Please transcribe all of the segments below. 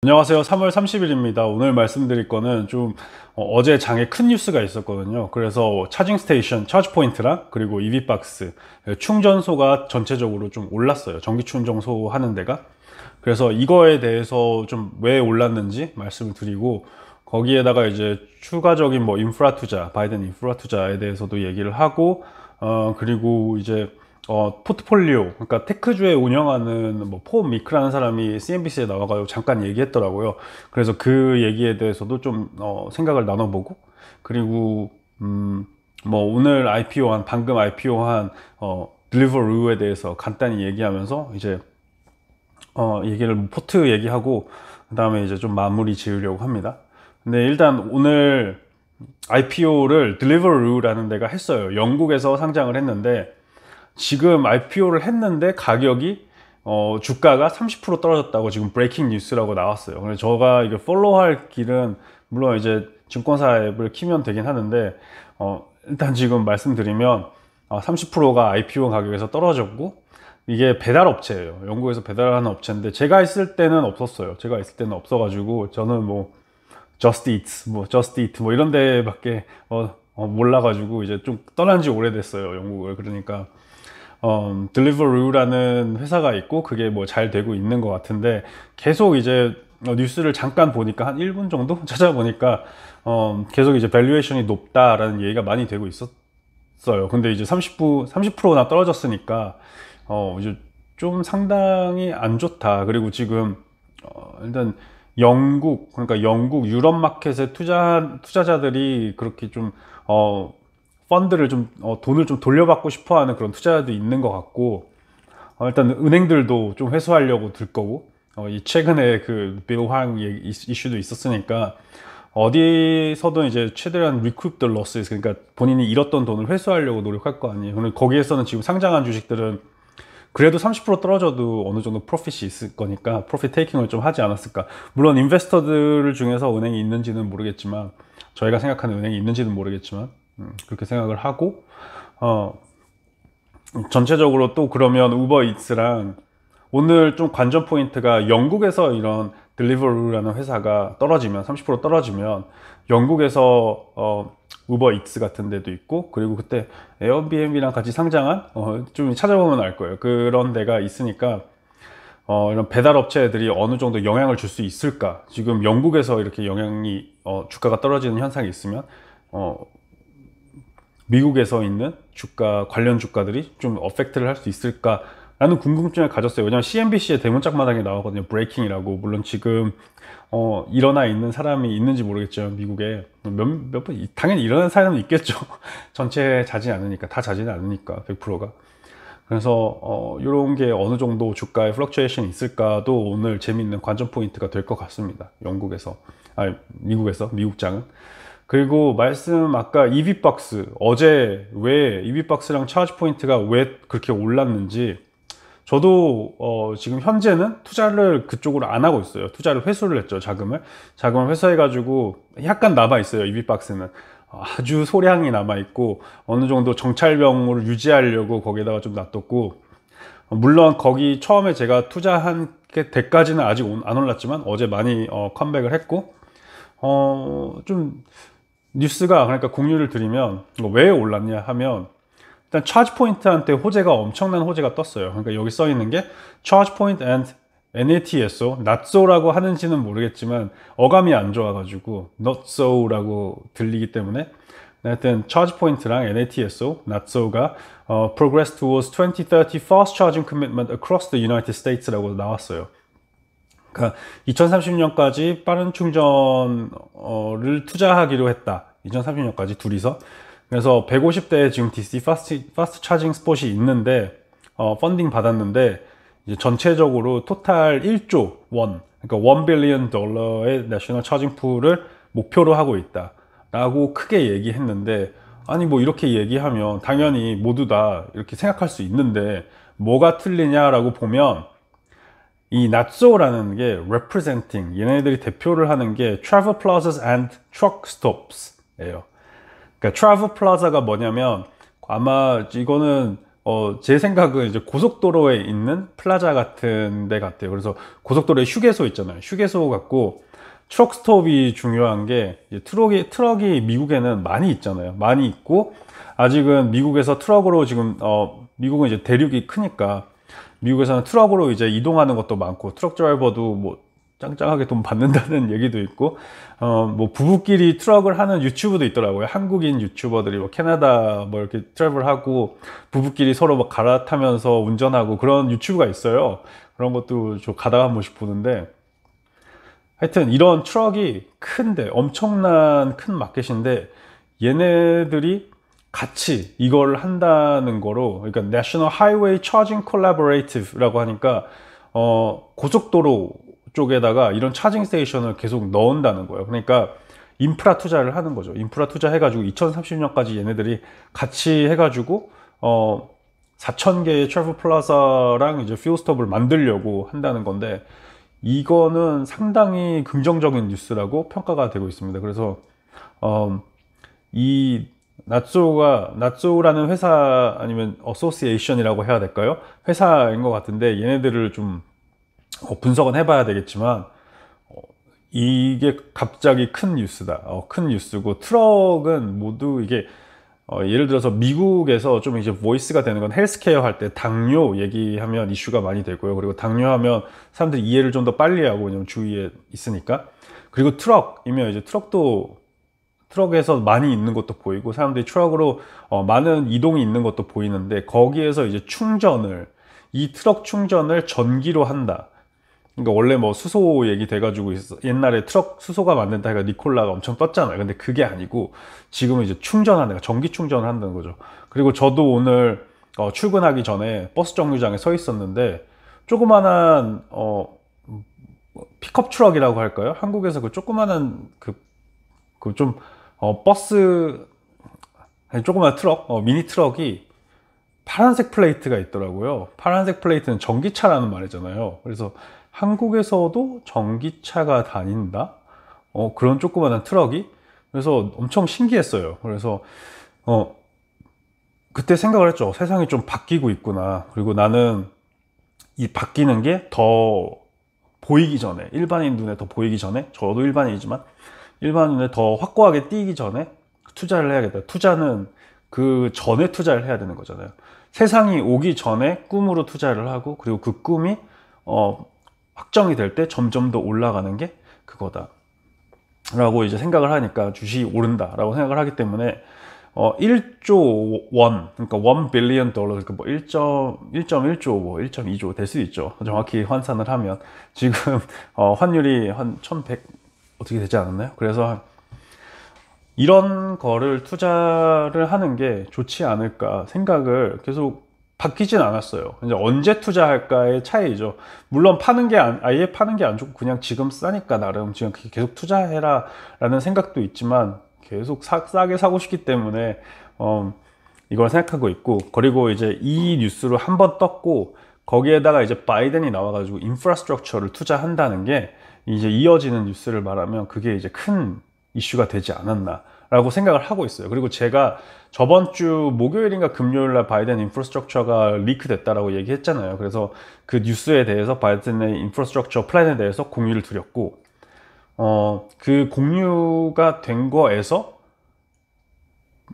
안녕하세요. 3월 30일입니다. 오늘 말씀드릴 거는 좀 어제 장에 큰 뉴스가 있었거든요. 그래서 차징 스테이션, 차지 포인트랑 그리고 EV박스 충전소가 전체적으로 좀 올랐어요. 전기 충전소 하는 데가. 그래서 이거에 대해서 좀 왜 올랐는지 말씀을 드리고, 거기에다가 이제 추가적인 뭐 인프라 투자, 바이든 인프라 투자에 대해서도 얘기를 하고, 그리고 이제 포트폴리오, 그러니까 테크주에 운영하는 뭐 포 미크라는 사람이 CNBC에 나와가지고 잠깐 얘기했더라고요. 그래서 그 얘기에 대해서도 좀 생각을 나눠보고, 그리고 뭐 오늘 IPO한, 방금 IPO한 딜리버루에 대해서 간단히 얘기하면서 이제 얘기를 포트 얘기하고, 그 다음에 이제 좀 마무리 지으려고 합니다. 근데 일단 오늘 IPO를 딜리버루라는 데가 했어요. 영국에서 상장을 했는데, 지금 IPO를 했는데 가격이 주가가 30% 떨어졌다고 지금 브레이킹 뉴스라고 나왔어요. 그래서 제가 이게 팔로우할 길은 물론 이제 증권사 앱을 키면 되긴 하는데, 일단 지금 말씀드리면 30%가 IPO 가격에서 떨어졌고, 이게 배달 업체예요. 영국에서 배달하는 업체인데 제가 있을 때는 없었어요. 제가 있을 때는 없어가지고 저는 뭐 Just Eat, Just Eat 이런 데밖에 몰라가지고 이제 좀 떠난 지 오래됐어요, 영국을. 그러니까 딜리버루라는 회사가 있고 그게 뭐 잘 되고 있는 것 같은데, 계속 이제 뉴스를 잠깐 보니까 한 1분 정도 찾아보니까 계속 이제 밸류에이션이 높다라는 얘기가 많이 되고 있었어요. 근데 이제 30%나 떨어졌으니까 이제 좀 상당히 안 좋다. 그리고 지금 일단 영국, 그러니까 영국 유럽 마켓의 투자자들이 그렇게 좀 펀드를 좀 돈을 좀 돌려받고 싶어하는 그런 투자자도 있는 것 같고, 일단 은행들도 좀 회수하려고 들 거고, 이 최근에 그 빌황 이슈도 있었으니까 어디서든 이제 최대한 recoup the losses, 그러니까 본인이 잃었던 돈을 회수하려고 노력할 거 아니에요. 근데 거기에서는 지금 상장한 주식들은 그래도 30% 떨어져도 어느 정도 프로핏이 있을 거니까 프로핏 테이킹을 좀 하지 않았을까. 물론 인베스터들 중에서 은행이 있는지는 모르겠지만, 저희가 생각하는 은행이 있는지는 모르겠지만 그렇게 생각을 하고, 전체적으로 또 그러면 우버이츠랑 오늘 좀 관전 포인트가, 영국에서 이런 딜리버루라는 회사가 떨어지면 30% 떨어지면 영국에서 우버이츠 같은 데도 있고, 그리고 그때 에어비앤비랑 같이 상장한 좀 찾아보면 알 거예요. 그런 데가 있으니까 이런 배달 업체들이 어느 정도 영향을 줄 수 있을까. 지금 영국에서 이렇게 영향이 주가가 떨어지는 현상이 있으면 미국에서 있는 주가, 관련 주가들이 좀 어펙트를 할 수 있을까라는 궁금증을 가졌어요. 왜냐면 CNBC의 대문짝마당에 나오거든요. 브레이킹이라고. 물론 지금 일어나 있는 사람이 있는지 모르겠지만 미국에 몇 번 당연히 일어난 사람은 있겠죠. 전체 자지 않으니까, 다 자지는 않으니까 100%가. 그래서 이런 게 어느 정도 주가에 플럭추에이션이 있을까도 오늘 재미있는 관전 포인트가 될 것 같습니다. 영국에서, 아니 미국에서, 미국장은. 그리고 아까 EV박스, 어제 왜 EV박스랑 차지 포인트가 왜 그렇게 올랐는지, 저도 지금 현재는 투자를 그쪽으로 안 하고 있어요. 투자를 회수를 했죠. 자금을 회수해 가지고 약간 남아 있어요. EV박스는 아주 소량이 남아 있고, 어느 정도 정찰병으로 유지하려고 거기에다가 좀 놔뒀고, 물론 거기 처음에 제가 투자한 게 대까지는 아직 안 올랐지만 어제 많이 컴백을 했고, 좀 뉴스가, 그러니까 공유를 드리면 왜 올랐냐 하면, 일단 차지 포인트한테 호재가, 엄청난 호재가 떴어요. 그러니까 여기 써 있는 게 차지 포인트 and NATSO, not so라고 하는지는 모르겠지만 어감이 안 좋아가지고 not so라고 들리기 때문에, 하여튼 차지 포인트랑 NATSO, not so가 progress towards 2030 fast charging commitment across the United States라고 나왔어요. 그러니까 2030년까지 빠른 충전을 투자하기로 했다. 2030년까지 둘이서. 그래서 150대에 지금 DC 파스트 차징 스폿이 있는데, 펀딩 받았는데, 이제 전체적으로 토탈 1조 원, 그러니까 $1 빌리언의 내셔널 차징 풀을 목표로 하고 있다 라고 크게 얘기했는데, 아니 뭐 이렇게 얘기하면 당연히 모두 다 이렇게 생각할 수 있는데 뭐가 틀리냐라고 보면, 이 NATSO라는 게 representing, 얘네들이 대표를 하는 게 travel plazas and truck stops 예요. 그러니까 travel plaza가 뭐냐면, 아마 이거는 제 생각은 이제 고속도로에 있는 플라자 같은 데 같아요. 그래서 고속도로에 휴게소 있잖아요. 휴게소 같고, 트럭 스톱이 중요한 게, 이제 트럭이 미국에는 많이 있잖아요. 많이 있고, 아직은 미국에서 트럭으로 지금, 미국은 이제 대륙이 크니까, 미국에서는 트럭으로 이제 이동하는 것도 많고, 트럭 드라이버도 뭐, 짱짱하게 돈 받는다는 얘기도 있고, 뭐, 부부끼리 트럭을 하는 유튜브도 있더라고요. 한국인 유튜버들이 뭐, 캐나다 뭐, 이렇게 트래블하고, 부부끼리 서로 막 갈아타면서 운전하고 그런 유튜브가 있어요. 그런 것도 좀 가다가 한 번씩 보는데, 하여튼 이런 트럭이 큰데, 엄청난 큰 마켓인데, 얘네들이 같이 이걸 한다는 거로, 그러니까 National Highway Charging Collaborative라고 하니까, 고속도로 쪽에다가 이런 차징 스테이션을 계속 넣는다는 거예요. 그러니까 인프라 투자를 하는 거죠. 인프라 투자 해가지고 2030년까지 얘네들이 같이 해가지고 4,000개의 트래블 플라자랑 이제 퓨el 스톱을 만들려고 한다는 건데, 이거는 상당히 긍정적인 뉴스라고 평가가 되고 있습니다. 그래서 이 나쏘라는 회사, 아니면 어소시에이션이라고 해야 될까요? 회사인 것 같은데, 얘네들을 좀 분석은 해봐야 되겠지만, 이게 갑자기 큰 뉴스다. 큰 뉴스고, 트럭은 모두 이게 예를 들어서 미국에서 좀 이제 보이스가 되는 건, 헬스케어 할 때 당뇨 얘기하면 이슈가 많이 되고요. 그리고 당뇨하면 사람들이 이해를 좀 더 빨리 하고, 왜냐면 주위에 있으니까. 그리고 트럭이면 이제 트럭에서 많이 있는 것도 보이고, 사람들이 트럭으로 많은 이동이 있는 것도 보이는데, 거기에서 이제 이 트럭 충전을 전기로 한다. 그러니까 원래 뭐 수소 얘기 돼가지고 옛날에 트럭 수소가 만든다 해가 니콜라가 엄청 떴잖아요. 근데 그게 아니고 지금은 이제 충전하는, 전기 충전을 한다는 거죠. 그리고 저도 오늘 출근하기 전에 버스 정류장에 서 있었는데, 조그만한 픽업 트럭이라고 할까요? 한국에서 그 조그만한 좀 버스, 아니, 조그만한 트럭, 미니 트럭이 파란색 플레이트가 있더라고요. 파란색 플레이트는 전기차라는 말이잖아요. 그래서 한국에서도 전기차가 다닌다? 그런 조그만한 트럭이? 그래서 엄청 신기했어요. 그래서, 그때 생각을 했죠. 세상이 좀 바뀌고 있구나. 그리고 나는 이 바뀌는 게 더 보이기 전에, 일반인 눈에 더 보이기 전에, 저도 일반인이지만, 일반인 눈에 더 확고하게 띄기 전에 투자를 해야겠다. 투자는 그 전에 투자를 해야 되는 거잖아요. 세상이 오기 전에 꿈으로 투자를 하고, 그리고 그 꿈이, 확정이 될 때 점점 더 올라가는 게 그거다 라고 이제 생각을 하니까 주식이 오른다 라고 생각을 하기 때문에 1조 원, 그러니까 1 빌리언 달러, 그러니까 뭐 1.1조, 뭐 1.2조 될 수 있죠. 정확히 환산을 하면 지금 환율이 한 1100 어떻게 되지 않았나요? 그래서 이런 거를 투자를 하는 게 좋지 않을까 생각을 계속 바뀌진 않았어요. 이제 언제 투자할까의 차이죠. 물론 아예 파는 게 안 좋고, 그냥 지금 싸니까 나름 지금 계속 투자해라 라는 생각도 있지만, 계속 싸게 사고 싶기 때문에 이걸 생각하고 있고, 그리고 이제 이 뉴스로 한번 떴고, 거기에다가 이제 바이든이 나와가지고 인프라스트럭처를 투자한다는 게 이제 이어지는 뉴스를 말하면 그게 이제 큰 이슈가 되지 않았나 라고 생각을 하고 있어요. 그리고 제가 저번 주 목요일인가 금요일날 바이든 인프라스트럭처가 리크됐다라고 얘기했잖아요. 그래서 그 뉴스에 대해서, 바이든의 인프라스트럭처 플랜에 대해서 공유를 드렸고, 그 공유가 된 거에서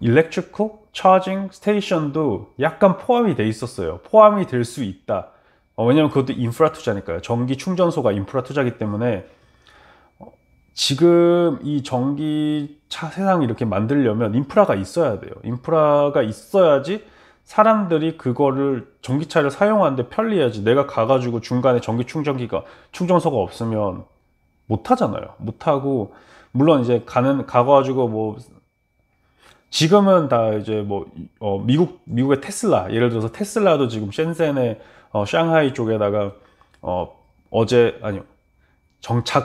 일렉트리컬 차징 스테이션도 약간 포함이 돼 있었어요. 포함이 될 수 있다. 왜냐면 그것도 인프라 투자니까요. 전기 충전소가 인프라 투자이기 때문에, 지금 이 전기차 세상을 이렇게 만들려면 인프라가 있어야 돼요. 인프라가 있어야지 사람들이 그거를, 전기차를 사용하는데 편리해야지. 내가 가가지고 중간에 전기 충전소가 없으면 못 하잖아요. 못 하고, 물론 이제 가가지고 뭐, 지금은 다 이제 뭐, 미국의 테슬라, 예를 들어서 테슬라도 지금 셴센의 샹하이 쪽에다가,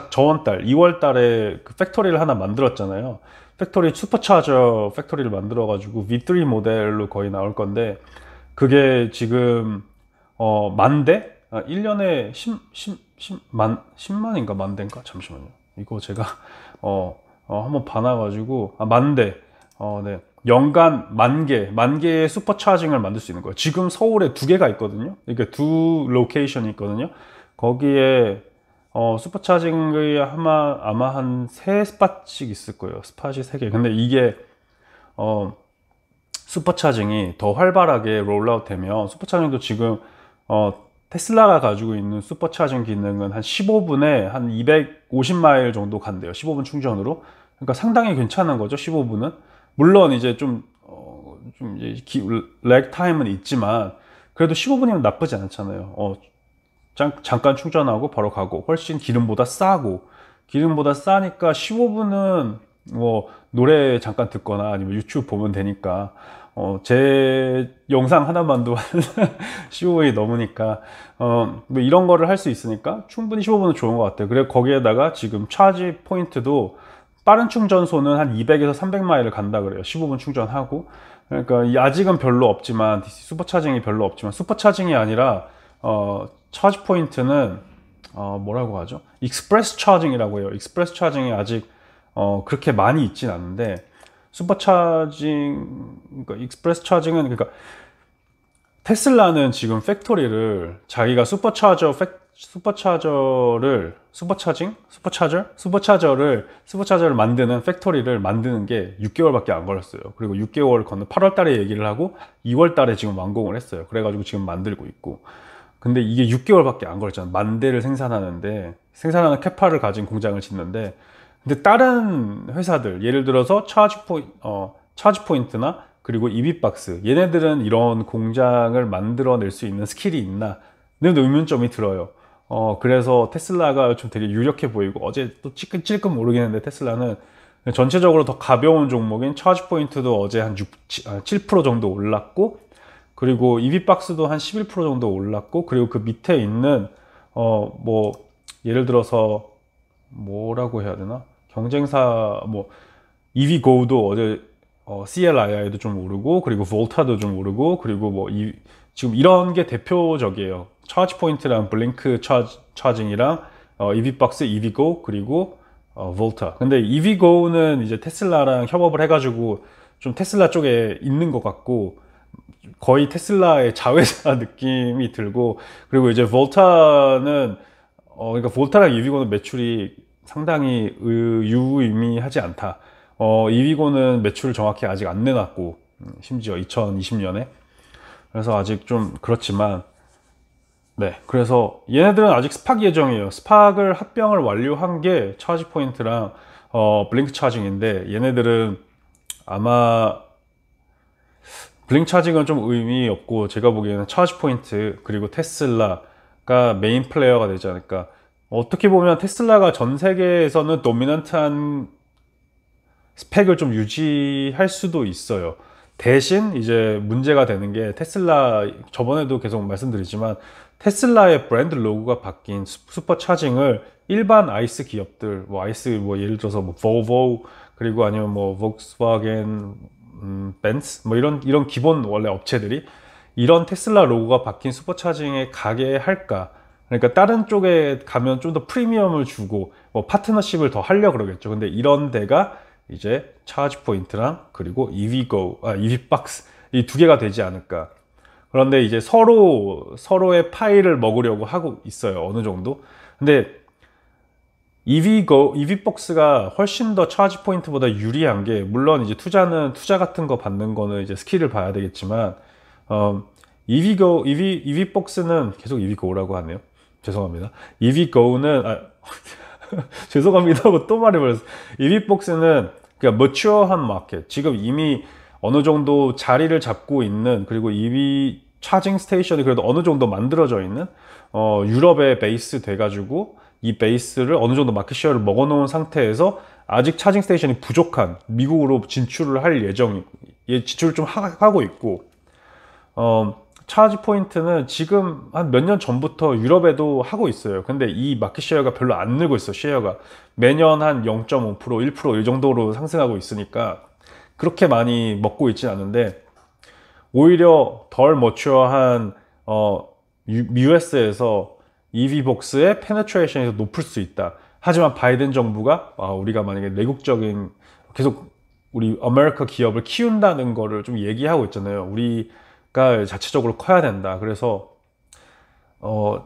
저번달 2월 달에 그 팩토리를 하나 만들었잖아요. 팩토리, 슈퍼차저 팩토리를 만들어 가지고 V3 모델로 거의 나올 건데, 그게 지금 10,000대? 1년에 10만인가 만대인가? 잠시만요. 이거 제가 한번 봐놔 가지고 10,000대. 네. 연간 만 개의 슈퍼차징을 만들 수 있는 거예요. 지금 서울에 2개가 있거든요. 그러니까 2 로케이션이 있거든요. 거기에 슈퍼차징이 아마 한 3스팟씩 있을 거예요. 스팟이 3개. 근데 이게 슈퍼차징이 더 활발하게 롤아웃 되면, 슈퍼차징도 지금 테슬라가 가지고 있는 슈퍼차징 기능은 한 15분에 한 250마일 정도 간대요. 15분 충전으로. 그러니까 상당히 괜찮은 거죠. 15분은. 물론 이제 렉 타임은 있지만 그래도 15분이면 나쁘지 않잖아요. 잠깐 충전하고 바로 가고, 훨씬 기름보다 싸니까 15분은 뭐 노래 잠깐 듣거나 아니면 유튜브 보면 되니까, 제 영상 하나만도 15분이 넘으니까 뭐 이런 거를 할 수 있으니까 충분히 15분은 좋은 것 같아요. 그리고 거기에다가 지금 차지 포인트도 빠른 충전소는 한 200에서 300마일을 간다 그래요. 15분 충전하고. 그러니까 아직은 별로 없지만, 슈퍼차징이 별로 없지만, 슈퍼차징이 아니라 차지 포인트는 뭐라고 하죠? 익스프레스 차징이라고 해요. 익스프레스 차징이 아직 그렇게 많이 있진 않은데, 그러니까 익스프레스 차징은, 그러니까 테슬라는 지금 팩토리를 자기가 슈퍼차저를 만드는 팩토리를 만드는 게 6개월밖에 안 걸렸어요. 그리고 6개월 건너 8월 달에 얘기를 하고 2월 달에 지금 완공을 했어요. 그래가지고 지금 만들고 있고. 근데 이게 6개월밖에 안 걸렸잖아요. 10,000대를 생산하는 캐파를 가진 공장을 짓는데, 근데 다른 회사들, 예를 들어서 차지 포인트나 그리고 EV박스, 얘네들은 이런 공장을 만들어낼 수 있는 스킬이 있나? 는 의문점이 들어요. 그래서 테슬라가 좀 되게 유력해 보이고, 어제 또 찔끔 오르긴 했는데, 테슬라는 전체적으로 더 가벼운 종목인 차지 포인트도 어제 한 7% 정도 올랐고, 그리고 EV박스도 한 11% 정도 올랐고, 그리고 그 밑에 있는 뭐 예를 들어서 뭐라고 해야 되나? 경쟁사 뭐 EVgo도 어제 CLII도 좀 오르고, 그리고 볼타도 좀 오르고, 그리고 뭐 지금 이런 게 대표적이에요. 차지 포인트랑 블링크 차징이랑 EV박스, EVgo, 그리고 볼타. 근데 EVgo는 이제 테슬라랑 협업을 해가지고 좀 테슬라 쪽에 있는 것 같고, 거의 테슬라의 자회사 느낌이 들고, 그리고 이제 볼타는 그러니까 볼타랑 EV고는 매출이 상당히 유의미하지 않다. EV고는 매출을 정확히 아직 안 내놨고, 심지어 2020년에. 그래서 아직 좀 그렇지만, 네. 그래서 얘네들은 아직 스팍 예정이에요. 스팍을 합병을 완료한 게 차지 포인트랑 블링크 차징인데, 얘네들은 아마 블링크 차징은 좀 의미 없고, 제가 보기에는 차지 포인트 그리고 테슬라가 메인 플레이어가 되지 않을까. 어떻게 보면 테슬라가 전 세계에서는 도미넌트한 스펙을 좀 유지할 수도 있어요. 대신 이제 문제가 되는 게, 테슬라, 저번에도 계속 말씀드리지만, 테슬라의 브랜드 로고가 바뀐 슈퍼차징을 일반 아이스 기업들, 예를 들어서 뭐 볼보, 그리고 아니면 뭐 volkswagen, 벤츠, 뭐 이런 기본 원래 업체들이 이런 테슬라 로고가 바뀐 슈퍼차징에 가게 할까? 그러니까 다른 쪽에 가면 좀 더 프리미엄을 주고 뭐 파트너십을 더 하려고 그러겠죠. 근데 이런 데가 이제 차지 포인트랑 그리고 EV박스 이 2개가 되지 않을까. 그런데 이제 서로의 파일을 먹으려고 하고 있어요. 어느 정도. 근데 EV박스가 훨씬 더 차지 포인트보다 유리한 게, 물론 이제 투자 같은 거 받는 거는 이제 스킬을 봐야 되겠지만, EV박스는 계속 EV고라고 하네요. 죄송합니다. EV고는 죄송합니다 하고 또 말해버렸어요. EV박스는 그냥 머추어한 마켓, 지금 이미 어느 정도 자리를 잡고 있는, 그리고 EV 차징 스테이션이 그래도 어느 정도 만들어져 있는 유럽에 베이스 돼가지고 이 베이스를 어느 정도 마켓 쉐어를 먹어놓은 상태에서 아직 차징 스테이션이 부족한 미국으로 진출을 할 진출을 좀 하고 있고, 차지 포인트는 지금 한 몇 년 전부터 유럽에도 하고 있어요. 근데 이 마켓 쉐어가 별로 안 늘고 있어. 쉐어가 매년 한 0.5%, 1% 이 정도로 상승하고 있으니까 그렇게 많이 먹고 있진 않은데, 오히려 덜 머추어한 US에서 EV박스의 페네트레이션이 더 높을 수 있다. 하지만 바이든 정부가 우리가 만약에 내국적인, 계속 우리 아메리카 기업을 키운다는 거를 좀 얘기하고 있잖아요. 우리가 자체적으로 커야 된다. 그래서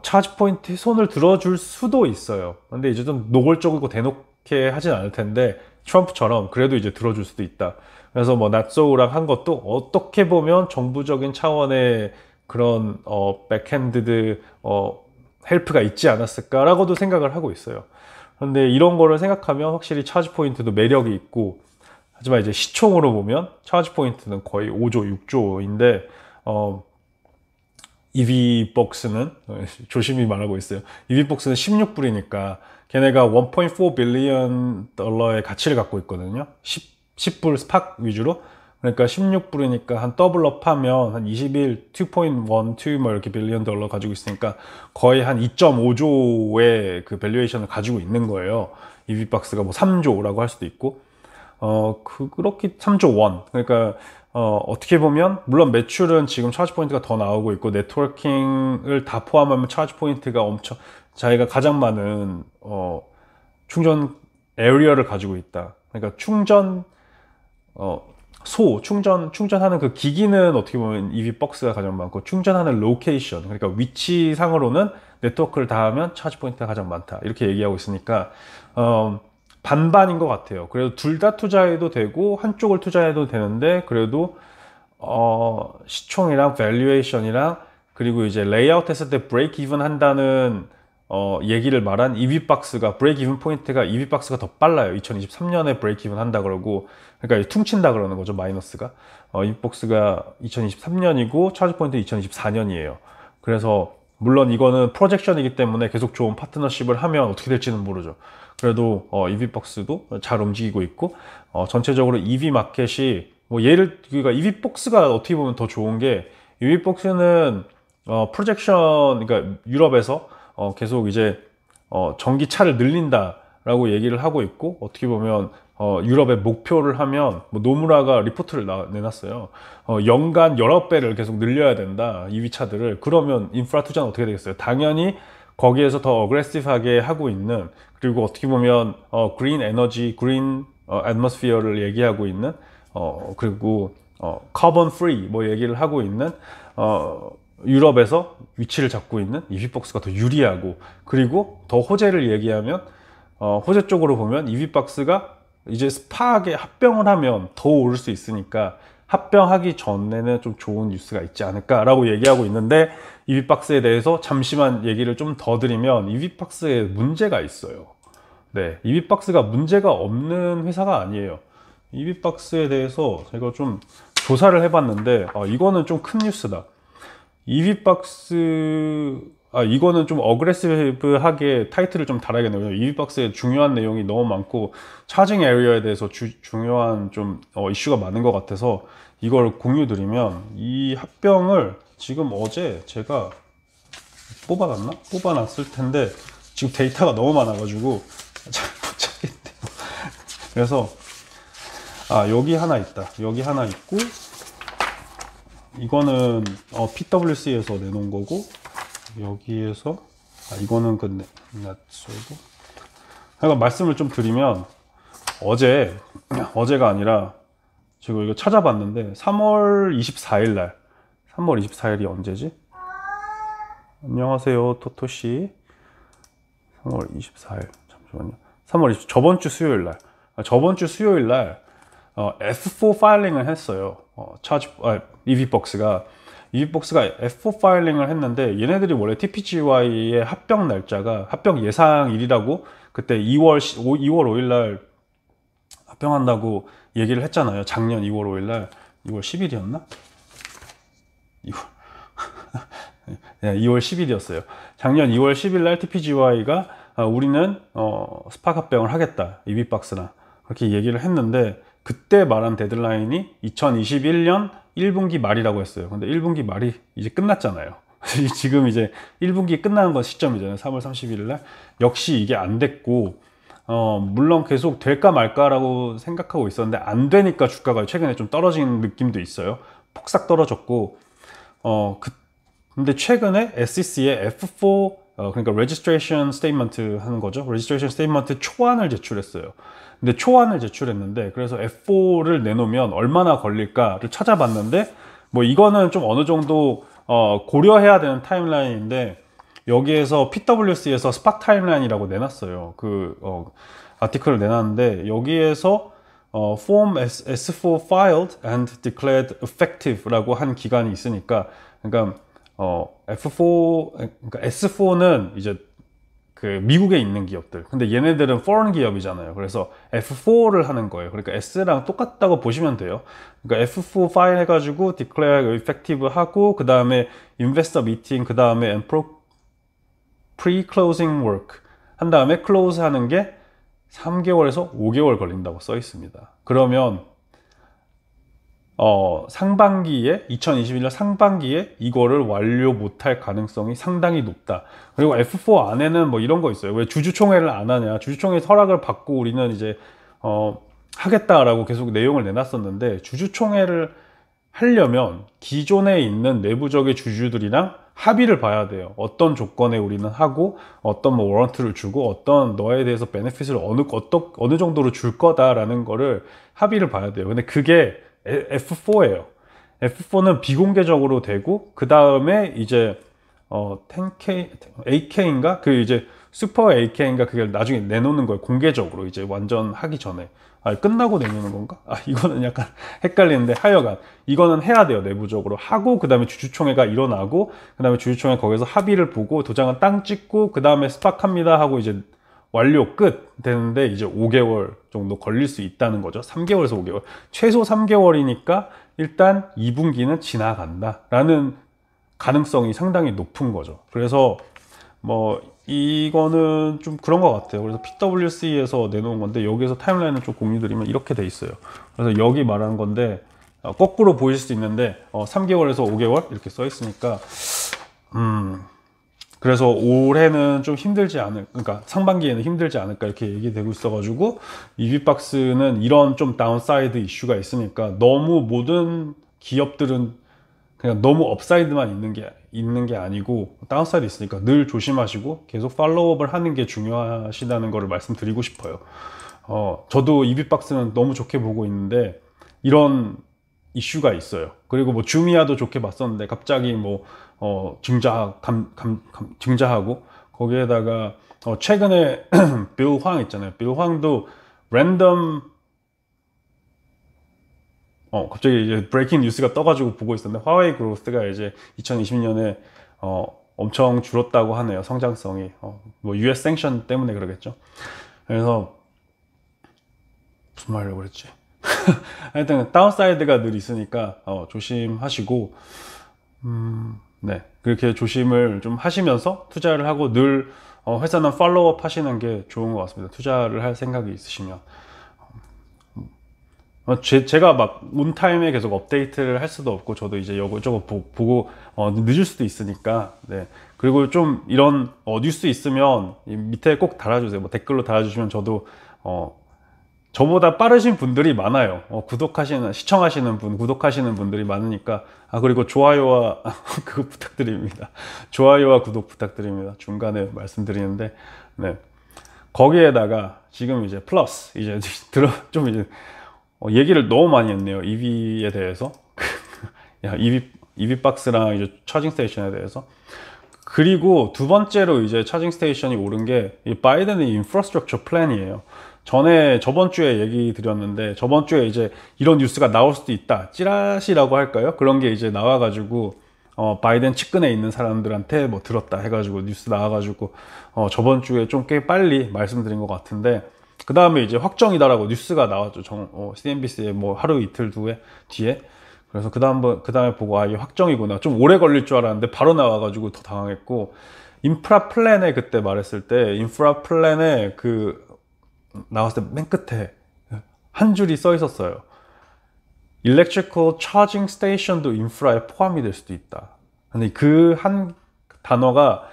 차지 포인트에 손을 들어줄 수도 있어요. 근데 이제 좀 노골적이고 대놓게 하진 않을 텐데 트럼프처럼 그래도 이제 들어줄 수도 있다. 그래서 뭐 낫소우랑 한 것도 어떻게 보면 정부적인 차원의 그런 백핸드드 헬프가 있지 않았을까라고도 생각을 하고 있어요. 그런데 이런 거를 생각하면 확실히 차지 포인트도 매력이 있고, 하지만 이제 시총으로 보면 차지 포인트는 거의 5조, 6조인데 EV박스는 조심히 말하고 있어요. EV박스는 16불이니까 걔네가 1.4 빌리언 달러의 가치를 갖고 있거든요. 10불 스팍 위주로. 그러니까 16불이니까 한 더블업 하면 한 21, 2.12 뭐 이렇게 빌리언 달러 가지고 있으니까 거의 한 2.5조의 그 밸류에이션을 가지고 있는 거예요. EV박스가 뭐 3조라고 할 수도 있고. 그렇게 3조 원. 그러니까 어떻게 보면 물론 매출은 지금 차지 포인트가 더 나오고 있고 네트워킹을 다 포함하면 차지 포인트가 엄청 자기가 가장 많은 충전 에리어를 가지고 있다. 그러니까 충전하는 그 기기는 어떻게 보면 EV박스가 가장 많고, 충전하는 로케이션, 그러니까 위치상으로는 네트워크를 다 하면 차지 포인트가 가장 많다. 이렇게 얘기하고 있으니까 반반인 것 같아요. 그래도 둘 다 투자해도 되고 한쪽을 투자해도 되는데, 그래도 시총이랑 밸류에이션이랑 그리고 이제 레이아웃 했을 때 브레이크 이븐 한다는 얘기를 말한 EV박스가 브레이크 이븐 포인트가 EV박스가 더 빨라요. 2023년에 브레이크 이븐 한다 그러고, 그러니까 퉁친다 그러는 거죠, 마이너스가. EV박스가 2023년이고 차지 포인트 2024년이에요. 그래서 물론 이거는 프로젝션이기 때문에 계속 좋은 파트너십을 하면 어떻게 될지는 모르죠. 그래도 EV박스도 잘 움직이고 있고, 전체적으로 EV 마켓이 뭐 그러니까 EV박스가 어떻게 보면 더 좋은 게, EV박스는 프로젝션, 그러니까 유럽에서 계속 이제 전기차를 늘린다라고 얘기를 하고 있고, 어떻게 보면 유럽의 목표를 하면 뭐 노무라가 리포트를 내놨어요. 연간 19배를 계속 늘려야 된다, EV 차들을. 그러면 인프라 투자는 어떻게 되겠어요? 당연히 거기에서 더 어그레시브하게 하고 있는, 그리고 어떻게 보면 그린 에너지, 그린 애트모스피어를 얘기하고 있는, 그리고 카본 프리 뭐 얘기를 하고 있는 유럽에서 위치를 잡고 있는 EV박스가 더 유리하고, 그리고 더 호재를 얘기하면 호재 쪽으로 보면 EV박스가 이제 스파하게 합병을 하면 더 오를 수 있으니까 합병하기 전에는 좀 좋은 뉴스가 있지 않을까라고 얘기하고 있는데, EV박스에 대해서 잠시만 얘기를 좀 더 드리면, EV박스에 문제가 있어요. 네, EV박스가 문제가 없는 회사가 아니에요. EV박스에 대해서 제가 좀 조사를 해봤는데 이거는 좀 큰 뉴스다. EV박스 이거는 좀 어그레시브하게 타이틀을 좀 달아야겠네요. EV박스에 중요한 내용이 너무 많고 차징 에리어에 대해서 중요한 좀 이슈가 많은 것 같아서 이걸 공유드리면, 이 합병을 지금 어제 제가 뽑아놨을 텐데 지금 데이터가 너무 많아가지고 잘 못 찾겠네요. 그래서 여기 하나 있다. 여기 하나 있고, 이거는 PwC에서 내놓은 거고, 여기에서 이거는 그 낫소고. 그러니까 말씀을 좀 드리면, 어제가 아니라 지금 이거 찾아봤는데 3월 24일 날, 3월 24일이 언제지? 안녕하세요, 토토씨. 3월 24일, 잠시만요. 3월 20, 저번 주 수요일 날 F4 파일링을 했어요. EV박스가 F4 파일링을 했는데, 얘네들이 원래 TPGY의 합병 날짜가, 합병 예상일이라고 그때 2월 5일 날 합병한다고 얘기를 했잖아요. 작년 2월 5일 날. 2월 10일이었나? 2월 10일이었어요. 작년 2월 10일 날 TPGY가 우리는 스팍 합병을 하겠다, EV박스나, 그렇게 얘기를 했는데, 그때 말한 데드라인이 2021년 1분기 말이라고 했어요. 근데 1분기 말이 이제 끝났잖아요. 지금 이제 1분기 끝나는 건 시점이잖아요. 3월 31일 날. 역시 이게 안 됐고, 물론 계속 될까 말까라고 생각하고 있었는데 안 되니까 주가가 최근에 좀 떨어진 느낌도 있어요. 폭삭 떨어졌고, 근데 최근에 SEC의 F4 그러니까 registration statement 하는 거죠. registration statement 초안을 제출했어요. 근데 초안을 제출했는데 그래서 F4를 내놓으면 얼마나 걸릴까를 찾아봤는데 뭐 이거는 좀 어느 정도 고려해야 되는 타임라인인데 여기에서 PwC에서 스팟 타임라인이라고 내놨어요. 그 아티클을 내놨는데 여기에서 Form S4 filed and declared effective라고 한 기간이 있으니까 그러니까 그러니까 S4는 이제 그 미국에 있는 기업들. 근데 얘네들은 foreign 기업이잖아요. 그래서 F4를 하는 거예요. 그러니까 S랑 똑같다고 보시면 돼요. 그러니까 F4 파일 해가지고 declare effective 하고 그 다음에 investor meeting 그 다음에 pre-closing work 한 다음에 close 하는 게 3개월에서 5개월 걸린다고 써 있습니다. 그러면 상반기에 2021년 상반기에 이거를 완료 못할 가능성이 상당히 높다. 그리고 F4 안에는 뭐 이런 거 있어요. 왜 주주총회를 안 하냐? 주주총회 허락을 받고 우리는 이제 하겠다라고 계속 내용을 내놨었는데 주주총회를 하려면 기존에 있는 내부적인 주주들이랑 합의를 봐야 돼요. 어떤 조건에 우리는 하고 어떤 뭐 워런트를 주고 어떤 너에 대해서 베네핏을 어느 정도로 줄 거다라는 거를 합의를 봐야 돼요. 근데 그게 F4예요. F4는 비공개적으로 되고 그 다음에 이제 10K, AK인가? 그 이제 슈퍼 AK인가? 그게 나중에 내놓는 거예요. 공개적으로 이제 완전 하기 전에. 끝나고 내놓는 건가? 이거는 약간 헷갈리는데 하여간 이거는 해야 돼요. 내부적으로 하고 그 다음에 주주총회가 일어나고 그 다음에 주주총회 거기서 합의를 보고 도장은 땅 찍고 그 다음에 스팟합니다 하고 이제 완료 끝 되는데 이제 5개월 정도 걸릴 수 있다는 거죠. 3개월에서 5개월. 최소 3개월이니까 일단 2분기는 지나간다 라는 가능성이 상당히 높은 거죠. 그래서 뭐 이거는 좀 그런 것 같아요. 그래서 PwC에서 내놓은 건데 여기에서 타임라인을 좀 공유드리면 이렇게 돼 있어요. 그래서 여기 말하는 건데 거꾸로 보일 수 있는데 3개월에서 5개월 이렇게 써 있으니까 그래서 올해는 좀 힘들지 그러니까 상반기에는 힘들지 않을까 이렇게 얘기되고 있어가지고 EV박스는 이런 좀 다운사이드 이슈가 있으니까 너무 모든 기업들은 그냥 너무 업사이드만 있는 게 아니고 다운사이드 있으니까 늘 조심하시고 계속 팔로우업을 하는 게 중요하시다는 거를 말씀드리고 싶어요. 저도 EV박스는 너무 좋게 보고 있는데 이런 이슈가 있어요. 그리고 뭐 주미아도 좋게 봤었는데 갑자기 뭐 증자하고 거기에다가 최근에 빌 황 있잖아요. 빌 황도 랜덤 갑자기 이제 브레이킹 뉴스가 떠가지고 보고 있었는데 화웨이 그로스가 이제 2020년에 엄청 줄었다고 하네요. 성장성이 뭐 US 생션 때문에 그러겠죠. 그래서 무슨 말을 그랬지? 하여튼 다운사이드가 늘 있으니까 조심하시고 네 그렇게 조심을 좀 하시면서 투자를 하고 늘 회사는 팔로우업 하시는 게 좋은 것 같습니다. 투자를 할 생각이 있으시면 제가 막 온타임에 계속 업데이트를 할 수도 없고 저도 이제 이것저것 보고 늦을 수도 있으니까 네 그리고 좀 이런 뉴스 있으면 밑에 꼭 달아주세요. 뭐 댓글로 달아주시면 저도 저보다 빠르신 분들이 많아요. 시청하시는 구독하시는 분들이 많으니까 그리고 좋아요와 그거 부탁드립니다. 좋아요와 구독 부탁드립니다. 중간에 말씀드리는데 네 거기에다가 지금 이제 플러스 이제 좀 이제 얘기를 너무 많이 했네요. EV에 대해서. EV박스랑 이제 차징 스테이션에 대해서. 그리고 두 번째로 이제 차징 스테이션이 오른 게 바이든의 인프라스트럭처 플랜이에요. 저번 주에 얘기 드렸는데 저번 주에 이제 이런 뉴스가 나올 수도 있다. 찌라시라고 할까요? 그런 게 이제 나와가지고 바이든 측근에 있는 사람들한테 뭐 들었다 해가지고 뉴스 나와가지고 저번 주에 좀 꽤 빨리 말씀드린 것 같은데 그 다음에 이제 확정이다라고 뉴스가 나왔죠. CNBC에 뭐 하루 이틀 뒤에. 그래서 그 다음에 보고 이게 확정이구나. 좀 오래 걸릴 줄 알았는데 바로 나와가지고 더 당황했고 인프라 플랜에 그때 말했을 때 인프라 플랜에 나왔을 때 맨 끝에 한 줄이 써 있었어요. Electrical Charging Station도 인프라에 포함이 될 수도 있다. 근데 그 한 단어가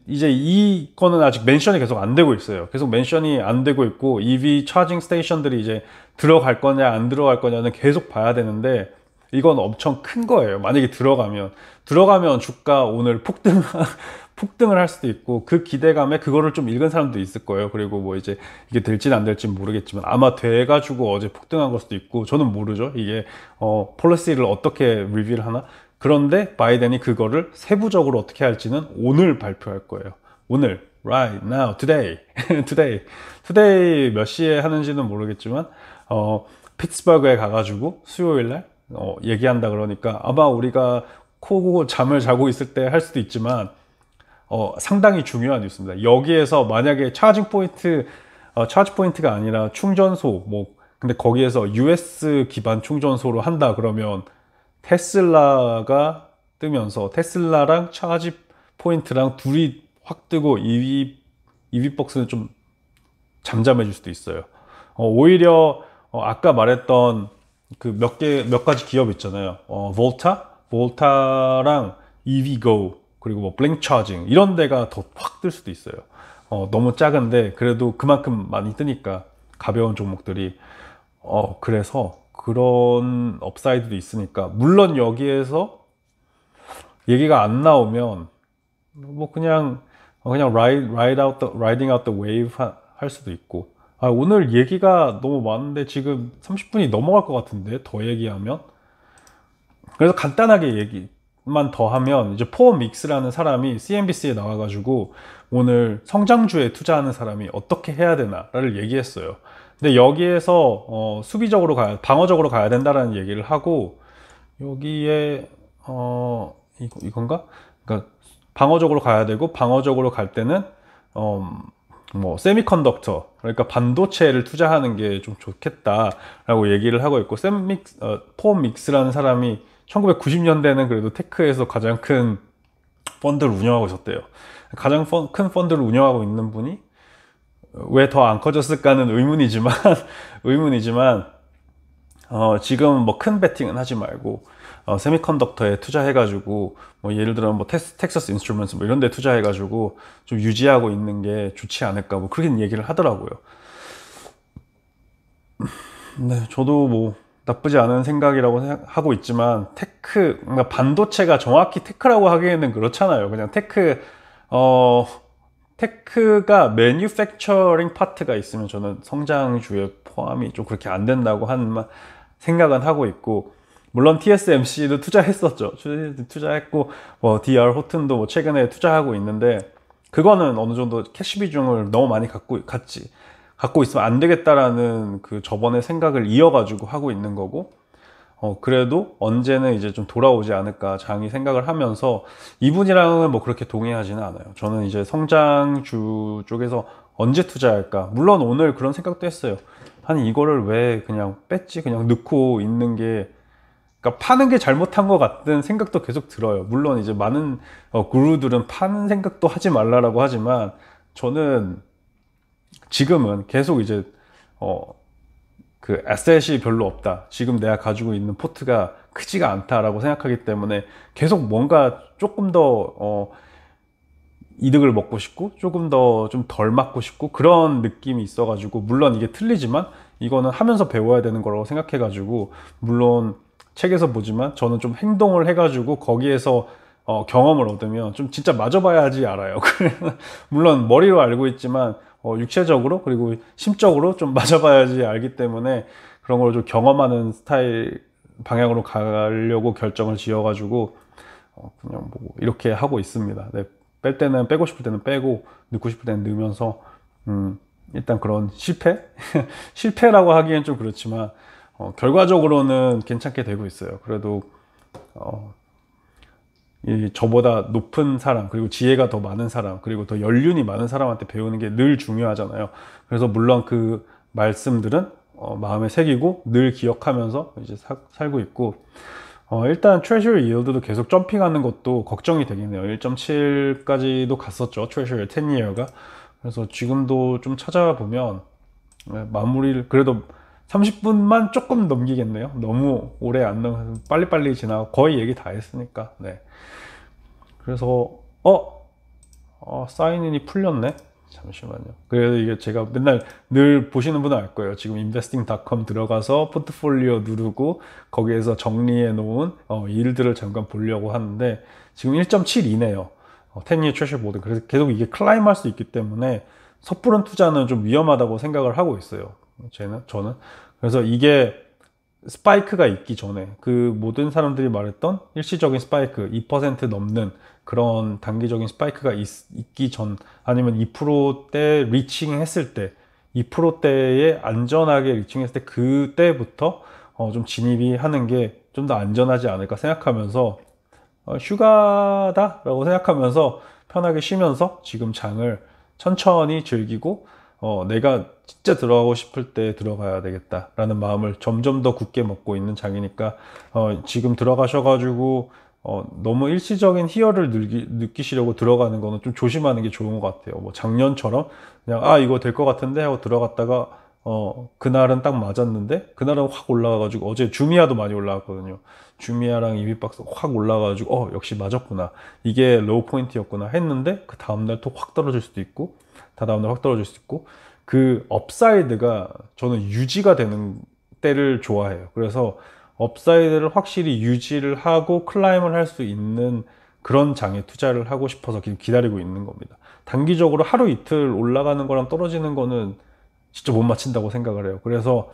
이제 이거는 아직 멘션이 계속 안 되고 있어요. 계속 멘션이 안 되고 있고 EV 차징 스테이션들이 이제 들어갈 거냐 안 들어갈 거냐는 계속 봐야 되는데 이건 엄청 큰 거예요. 만약에 들어가면 주가 오늘 폭등을 할 수도 있고, 그 기대감에 그거를 좀 읽은 사람도 있을 거예요. 그리고 뭐 이제 이게 될지는 안 될지는 모르겠지만 아마 돼가지고 어제 폭등한 걸 수도 있고, 저는 모르죠. 이게 폴리시를 어떻게 리뷰를 하나. 그런데 바이든이 그거를 세부적으로 어떻게 할지는 오늘 발표할 거예요. 오늘, right now, today, today 몇 시에 하는지는 모르겠지만 피츠버그에 가가지고 수요일날 얘기한다 그러니까 아마 우리가 코고 잠을 자고 있을 때 할 수도 있지만 상당히 중요한 뉴스입니다. 여기에서 만약에 차지 포인트가 아니라 충전소, 근데 거기에서 US 기반 충전소로 한다 그러면 테슬라가 뜨면서 테슬라랑 차지 포인트랑 둘이 확 뜨고 EV 박스는 좀 잠잠해질 수도 있어요. 오히려 아까 말했던 그 몇 가지 기업 있잖아요. 볼타랑 EVgo 그리고 뭐 블링 차징 이런 데가 더 확 뜰 수도 있어요. 너무 작은데 그래도 그만큼 많이 뜨니까 가벼운 종목들이 그래서 그런 업사이드도 있으니까 물론 여기에서 얘기가 안 나오면 뭐 그냥 riding out the wave 할 수도 있고. 오늘 얘기가 너무 많은데 지금 30분이 넘어갈 것 같은데 더 얘기하면. 그래서 간단하게 얘기만 더 하면 이제 포 믹스라는 사람이 CNBC에 나와가지고 오늘 성장주에 투자하는 사람이 어떻게 해야 되나를 얘기했어요. 근데 여기에서 수비적으로 방어적으로 가야 된다라는 얘기를 하고 여기에 이건가? 그러니까 방어적으로 가야 되고 방어적으로 갈 때는 뭐 세미컨덕터 그러니까 반도체를 투자하는 게 좀 좋겠다라고 얘기를 하고 있고 포 믹스라는 사람이 1990년대는 그래도 테크에서 가장 큰 펀드를 운영하고 있었대요. 가장 큰 펀드를 운영하고 있는 분이 왜 더 안 커졌을까는 의문이지만 지금 뭐 큰 베팅은 하지 말고 세미컨덕터에 투자해가지고 뭐 예를 들어 뭐 텍사스 인스트루먼트 뭐 이런 데 투자해가지고 좀 유지하고 있는 게 좋지 않을까 뭐 그렇게 얘기를 하더라고요. 네, 저도 뭐 나쁘지 않은 생각이라고 하고 있지만 그러니까 반도체가 정확히 테크라고 하기에는 그렇잖아요. 그냥 테크가 매뉴팩처링 파트가 있으면 저는 성장주에 포함이 좀 그렇게 안 된다고 하는 생각은 하고 있고, 물론 TSMC도 투자했었죠. 투자했고 DR 호튼도 뭐 최근에 투자하고 있는데 그거는 어느 정도 캐시 비중을 너무 많이 갖고 있으면 안 되겠다라는 그 저번에 생각을 이어가지고 하고 있는 거고, 그래도 언제는 이제 좀 돌아오지 않을까 장이 생각을 하면서 이분이랑은 뭐 그렇게 동의하지는 않아요. 저는 이제 성장주 쪽에서 언제 투자할까? 물론 오늘 그런 생각도 했어요. 아니 이거를 왜 그냥 뺐지? 그냥 넣고 있는 게 그러니까 파는 게 잘못한 것 같은 생각도 계속 들어요. 물론 이제 많은 구루들은 파는 생각도 하지 말라라고 하지만 저는 지금은 계속 이제 그 에셋이 별로 없다. 지금 내가 가지고 있는 포트가 크지가 않다라고 생각하기 때문에 계속 뭔가 조금 더 이득을 먹고 싶고 조금 더 좀 덜 맞고 싶고 그런 느낌이 있어가지고, 물론 이게 틀리지만 이거는 하면서 배워야 되는 거라고 생각해가지고, 물론 책에서 보지만 저는 좀 행동을 해가지고 거기에서 경험을 얻으면 좀 진짜 맞아봐야지 알아요. 물론 머리로 알고 있지만 육체적으로 그리고 심적으로 좀 맞아봐야지 알기 때문에 그런 걸 좀 경험하는 스타일 방향으로 가려고 결정을 지어가지고 그냥 뭐 이렇게 하고 있습니다. 네, 뺄 때는 빼고 싶을 때는 빼고 넣고 싶을 때는 넣으면서 일단 그런 실패라고 하기엔 좀 그렇지만 결과적으로는 괜찮게 되고 있어요. 그래도 저보다 높은 사람 그리고 지혜가 더 많은 사람 그리고 더 연륜이 많은 사람한테 배우는 게 늘 중요하잖아요. 그래서 물론 그 말씀들은 마음에 새기고 늘 기억하면서 이제 살고 있고, 일단 트레저리 yiel드도 계속 점핑하는 것도 걱정이 되긴 해요. 1.7까지도 갔었죠, 트레저리 10year가. 그래서 지금도 좀 찾아보면 마무리를 그래도 30분만 조금 넘기겠네요. 너무 오래 안 넘어서 빨리빨리 지나고 거의 얘기 다 했으니까. 네. 그래서 사인인이 풀렸네. 잠시만요. 그래서 이게 제가 맨날 늘 보시는 분은 알 거예요. 지금 investing.com 들어가서 포트폴리오 누르고 거기에서 정리해 놓은 일들을 잠깐 보려고 하는데 지금 1.72네요. 10year treasury board. 그래서 계속 이게 클라임 할 수 있기 때문에 섣부른 투자는 좀 위험하다고 생각을 하고 있어요. 저는. 그래서 이게 스파이크가 있기 전에 그 모든 사람들이 말했던 일시적인 스파이크 2% 넘는 그런 단기적인 스파이크가 있기 전 아니면 2%대 리칭 했을 때 2%대에 안전하게 리칭했을 때 그때부터 좀 진입이 하는 게 좀 더 안전하지 않을까 생각하면서 휴가다 라고 생각하면서 편하게 쉬면서 지금 장을 천천히 즐기고 내가 진짜 들어가고 싶을 때 들어가야 되겠다라는 마음을 점점 더 굳게 먹고 있는 장이니까 지금 들어가셔가지고 너무 일시적인 희열을 느끼시려고 들어가는 거는 좀 조심하는 게 좋은 것 같아요. 뭐 작년처럼 그냥 이거 될 것 같은데 하고 들어갔다가 그날은 딱 맞았는데 그날은 확 올라가가지고 어제 주미아도 많이 올라갔거든요. 주미아랑 이비박스 확 올라가가지고 역시 맞았구나, 이게 로우 포인트였구나 했는데 그 다음날 또 확 떨어질 수도 있고 다다음날 확 떨어질 수도 있고 그 업사이드가 저는 유지가 되는 때를 좋아해요. 그래서 업사이드를 확실히 유지를 하고 클라임을 할 수 있는 그런 장에 투자를 하고 싶어서 기다리고 있는 겁니다. 단기적으로 하루 이틀 올라가는 거랑 떨어지는 거는 진짜 못 맞춘다고 생각을 해요. 그래서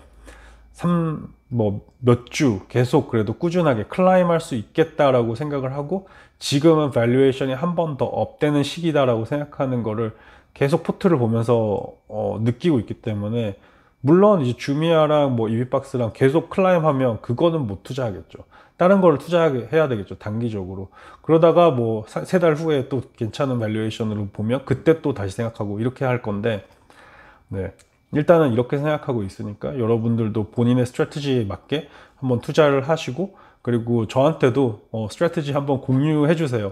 몇 주 계속 그래도 꾸준하게 클라임 할 수 있겠다라고 생각을 하고 지금은 밸류에이션이 한 번 더 업되는 시기다라고 생각하는 거를 계속 포트를 보면서 느끼고 있기 때문에 물론 이제 주미아랑 뭐 이비박스랑 계속 클라임하면 그거는 못 투자하겠죠. 다른 거를 투자해야 되겠죠, 단기적으로. 그러다가 뭐 3달 후에 또 괜찮은 밸류에이션으로 보면 그때 또 다시 생각하고 이렇게 할 건데, 네, 일단은 이렇게 생각하고 있으니까 여러분들도 본인의 스트래티지에 맞게 한번 투자를 하시고, 그리고 저한테도 스트래티지 한번 공유해 주세요.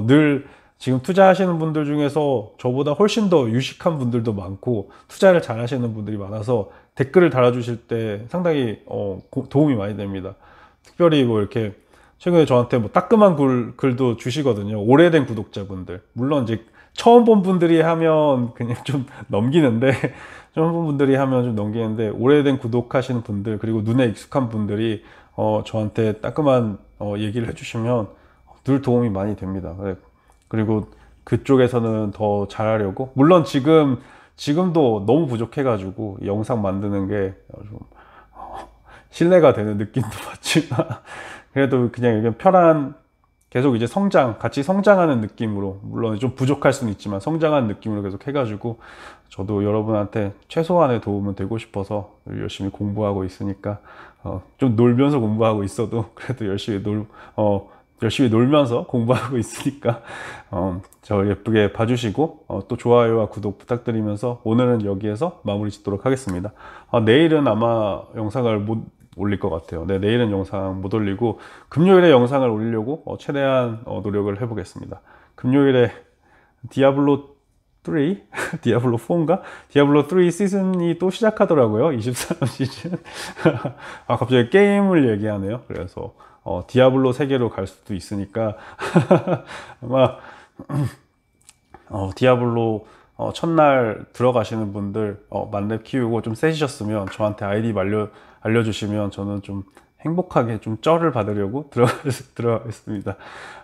늘 지금 투자하시는 분들 중에서 저보다 훨씬 더 유식한 분들도 많고 투자를 잘 하시는 분들이 많아서 댓글을 달아주실 때 상당히 도움이 많이 됩니다. 특별히 뭐 이렇게 최근에 저한테 뭐 따끔한 글도 주시거든요. 오래된 구독자분들. 물론 이제 처음 본 분들이 하면 그냥 좀 넘기는데 처음 본 분들이 하면 좀 넘기는데 오래된 구독하시는 분들 그리고 눈에 익숙한 분들이 저한테 따끔한 얘기를 해주시면 늘 도움이 많이 됩니다. 그리고 그쪽에서는 더 잘하려고, 물론 지금도 너무 부족해가지고 영상 만드는 게 좀 신뢰가 되는 느낌도 받지만 그래도 그냥 이게 편한, 계속 이제 같이 성장하는 느낌으로, 물론 좀 부족할 수는 있지만 성장하는 느낌으로 계속 해가지고 저도 여러분한테 최소한의 도움은 되고 싶어서 열심히 공부하고 있으니까 좀 놀면서 공부하고 있어도 그래도 열심히 놀면서 공부하고 있으니까 저 예쁘게 봐주시고 또 좋아요와 구독 부탁드리면서 오늘은 여기에서 마무리 짓도록 하겠습니다. 내일은 아마 영상을 못 올릴 것 같아요. 네, 내일은 영상 못 올리고 금요일에 영상을 올리려고 최대한 노력을 해보겠습니다. 금요일에 디아블로 3? 디아블로 4인가? 디아블로 3 시즌이 또 시작하더라고요. 23 시즌. 갑자기 게임을 얘기하네요. 그래서 디아블로 세계로 갈 수도 있으니까 아마 디아블로 첫날 들어가시는 분들 만렙 키우고 좀 세지셨으면 저한테 아이디 알려주시면 저는 좀 행복하게 좀 쩔을 받으려고 들어가겠습니다.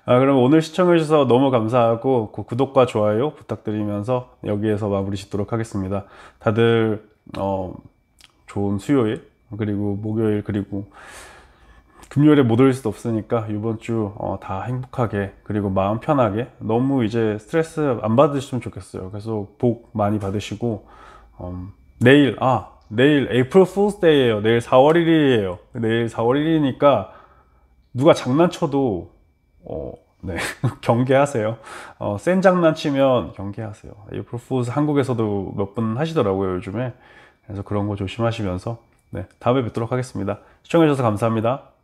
그럼 오늘 시청해주셔서 너무 감사하고 구독과 좋아요 부탁드리면서 여기에서 마무리 짓도록 하겠습니다. 다들 좋은 수요일 그리고 목요일 그리고 금요일에 못 올 수도 없으니까 이번 주 다 행복하게 그리고 마음 편하게, 너무 이제 스트레스 안 받으시면 좋겠어요. 그래서 복 많이 받으시고 내일 April Fool's Day예요. 내일 4월 1일이에요. 내일 4월 1일이니까 누가 장난쳐도 네, 경계하세요. 센 장난치면 경계하세요. April Fool's 한국에서도 몇 분 하시더라고요, 요즘에. 그래서 그런 거 조심하시면서 네, 다음에 뵙도록 하겠습니다. 시청해주셔서 감사합니다.